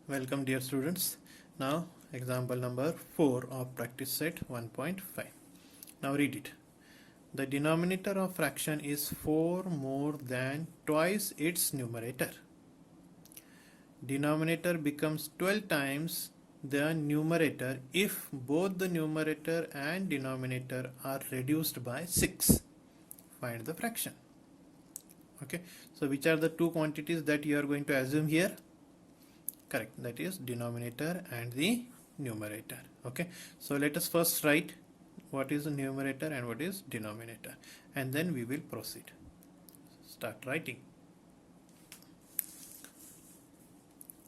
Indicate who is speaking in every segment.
Speaker 1: Welcome dear students. Now example number 4 of practice set 1.5. Now read it. The denominator of fraction is 4 more than twice its numerator. Denominator becomes 12 times the numerator if both the numerator and denominator are reduced by 6. Find the fraction. Okay, so which are the two quantities that you are going to assume here? Correct, that is denominator and the numerator. Okay, so let us first write what is the numerator and what is denominator, and then we will proceed. Start writing.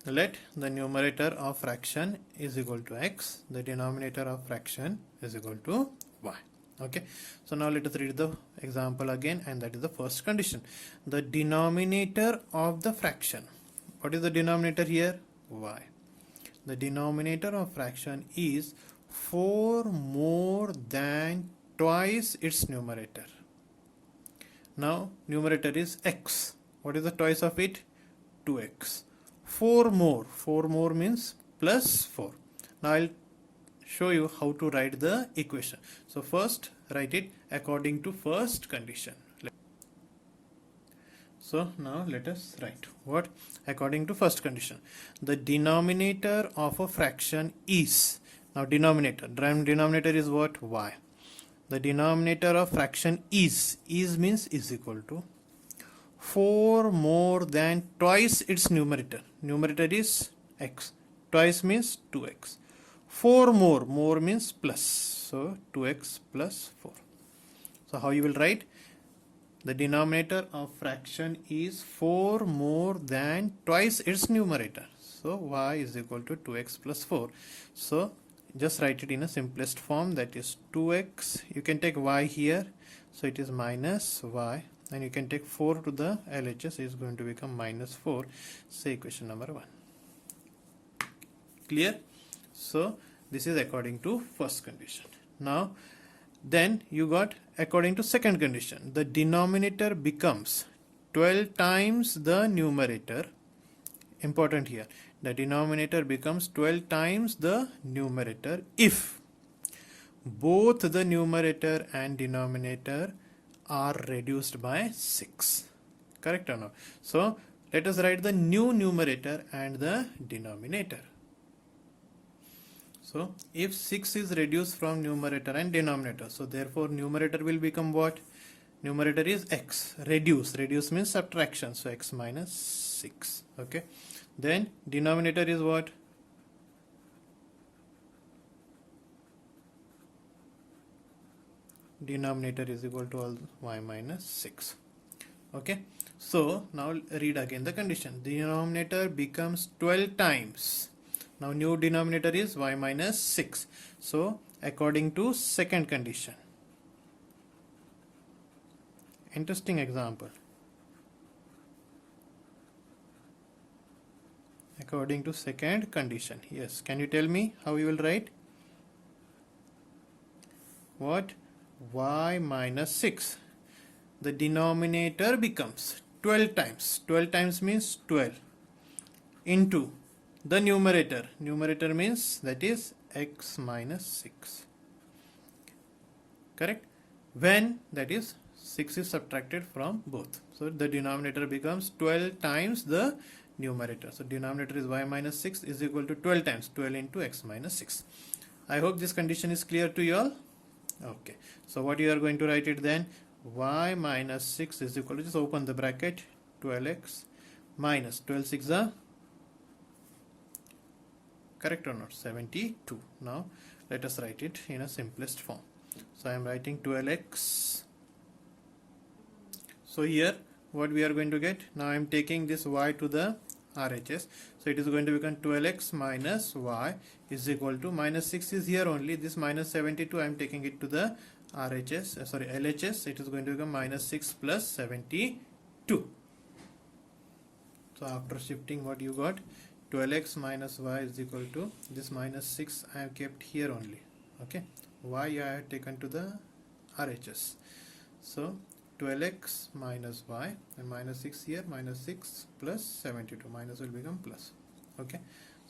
Speaker 1: Let the numerator of fraction is equal to x, the denominator of fraction is equal to y. Okay, so now let us read the example again, and that is the first condition. The denominator of the fraction, what is the denominator here? Y. The denominator of fraction is 4 more than twice its numerator. Now numerator is x. What is the twice of it? 2x. 4 more means plus 4. Now I'll show you how to write the equation. So first write it according to first condition. So now let us write what? According to first condition, the denominator of a fraction is, now denominator is what? Y. The denominator of fraction is means is equal to 4 more than twice its numerator. Numerator is x, twice means 2x. 4 more means plus, so 2x plus 4. So how you will write? The denominator of fraction is 4 more than twice its numerator. So y is equal to 2x plus 4. So just write it in a simplest form, that is 2x. You can take y here, so it is minus y, and you can take 4 to the LHS, is going to become minus 4. Say equation number 1. Clear? So this is according to first condition. Now then you got according to second condition, the denominator becomes 12 times the numerator. Important here, the denominator becomes 12 times the numerator if both the numerator and denominator are reduced by 6. Correct or not? So let us write the new numerator and the denominator. So if 6 is reduced from numerator and denominator, so therefore numerator will become what? Numerator is x. Reduce means subtraction, so x minus 6. Okay, then denominator is what? Denominator is equal to all y minus 6. Okay, so now read again the condition. Denominator becomes 12 times. Now new denominator is y minus 6. So according to second condition. Interesting example. According to second condition. Yes, can you tell me how you will write? What? Y minus 6. The denominator becomes 12 times. 12 times means 12 into the numerator. Numerator means that is x minus 6. Correct? When that is 6 is subtracted from both. So the denominator becomes 12 times the numerator. So denominator is y minus 6 is equal to 12 times 12 into x minus 6. I hope this condition is clear to you all. Okay. So what you are going to write it then? Y minus 6 is equal to, just open the bracket, 12x minus 12 6 are, correct or not? 72. Now let us write it in a simplest form. So I am writing 12x. So here what we are going to get? Now I am taking this y to the RHS. So it is going to become 12x minus y is equal to, minus 6 is here only. This minus 72 I am taking it to the RHS, LHS. It is going to become minus 6 plus 72. So after shifting, what you got? 12x minus y is equal to, this minus 6 I have kept here only. Okay, y I have taken to the RHS. So 12x minus y, and minus 6 here, minus 6 plus 72, minus will become plus. Okay,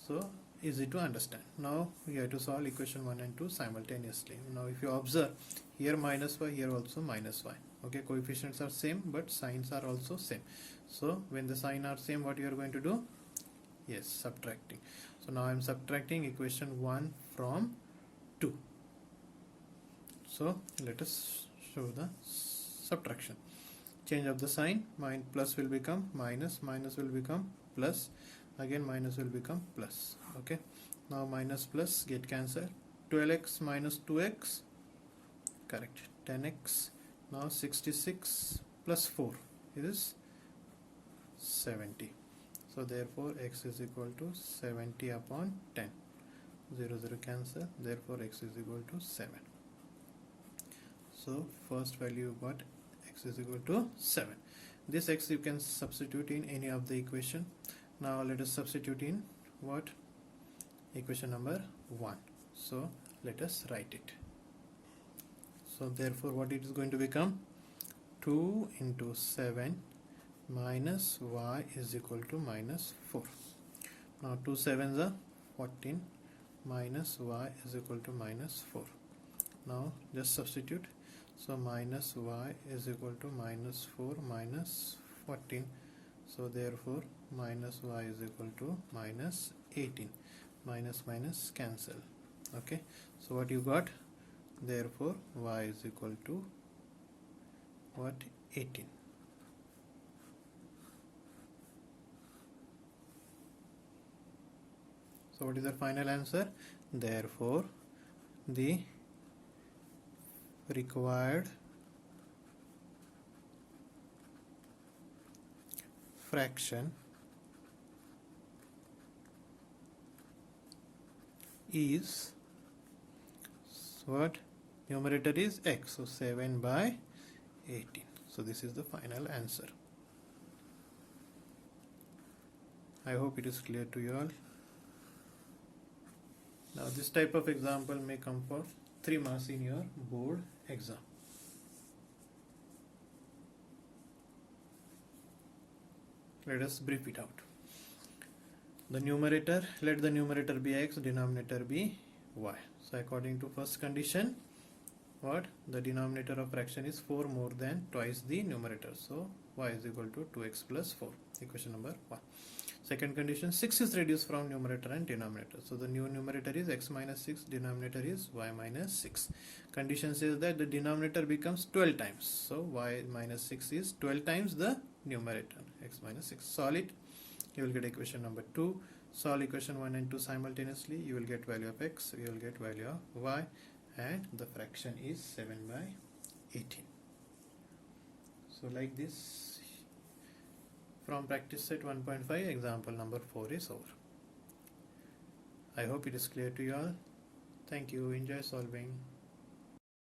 Speaker 1: So easy to understand. Now we have to solve equation 1 and 2 simultaneously. Now if you observe, here minus y, here also minus y. Okay, coefficients are same but signs are also same. So when the sign are same, what you are going to do? Yes, subtracting. So now I am subtracting equation 1 from 2. So let us show the subtraction. Change of the sign, plus will become minus, minus will become plus, again minus will become plus. Okay, now minus plus get cancelled. 12x minus 2x, correct, 10x. Now 66 plus 4 is 70. So therefore x is equal to 70 upon 10. 0 0 cancel, therefore x is equal to 7. So first value got x is equal to 7. This x you can substitute in any of the equation. Now let us substitute in what? Equation number 1. So let us write it. So therefore what it is going to become? 2 into 7 minus y is equal to minus 4. Now 2 7s are 14 minus y is equal to minus 4. Now just substitute. So minus y is equal to minus 4 minus 14. So therefore minus y is equal to minus 18. Minus minus cancel. Okay. So what you got? Therefore y is equal to what? 18. So what is the final answer? Therefore the required fraction is what? Numerator is x, so 7 by 18. So this is the final answer. I hope it is clear to you all. Now this type of example may come for 3 marks in your board exam. Let us brief it out. The numerator, let the numerator be x, denominator be y. So according to first condition, what? The denominator of fraction is 4 more than twice the numerator. So y is equal to 2x plus 4. Equation number 1. Second condition, 6 is reduced from numerator and denominator. So the new numerator is x minus 6, denominator is y minus 6. Condition says that the denominator becomes 12 times. So y minus 6 is 12 times the numerator, x minus 6. Solve it, you will get equation number 2. Solve equation 1 and 2 simultaneously, you will get value of x, you will get value of y, and the fraction is 7 by 18. So like this, from practice set 1.5, example number 4 is over. I hope it is clear to you all. Thank you. Enjoy solving.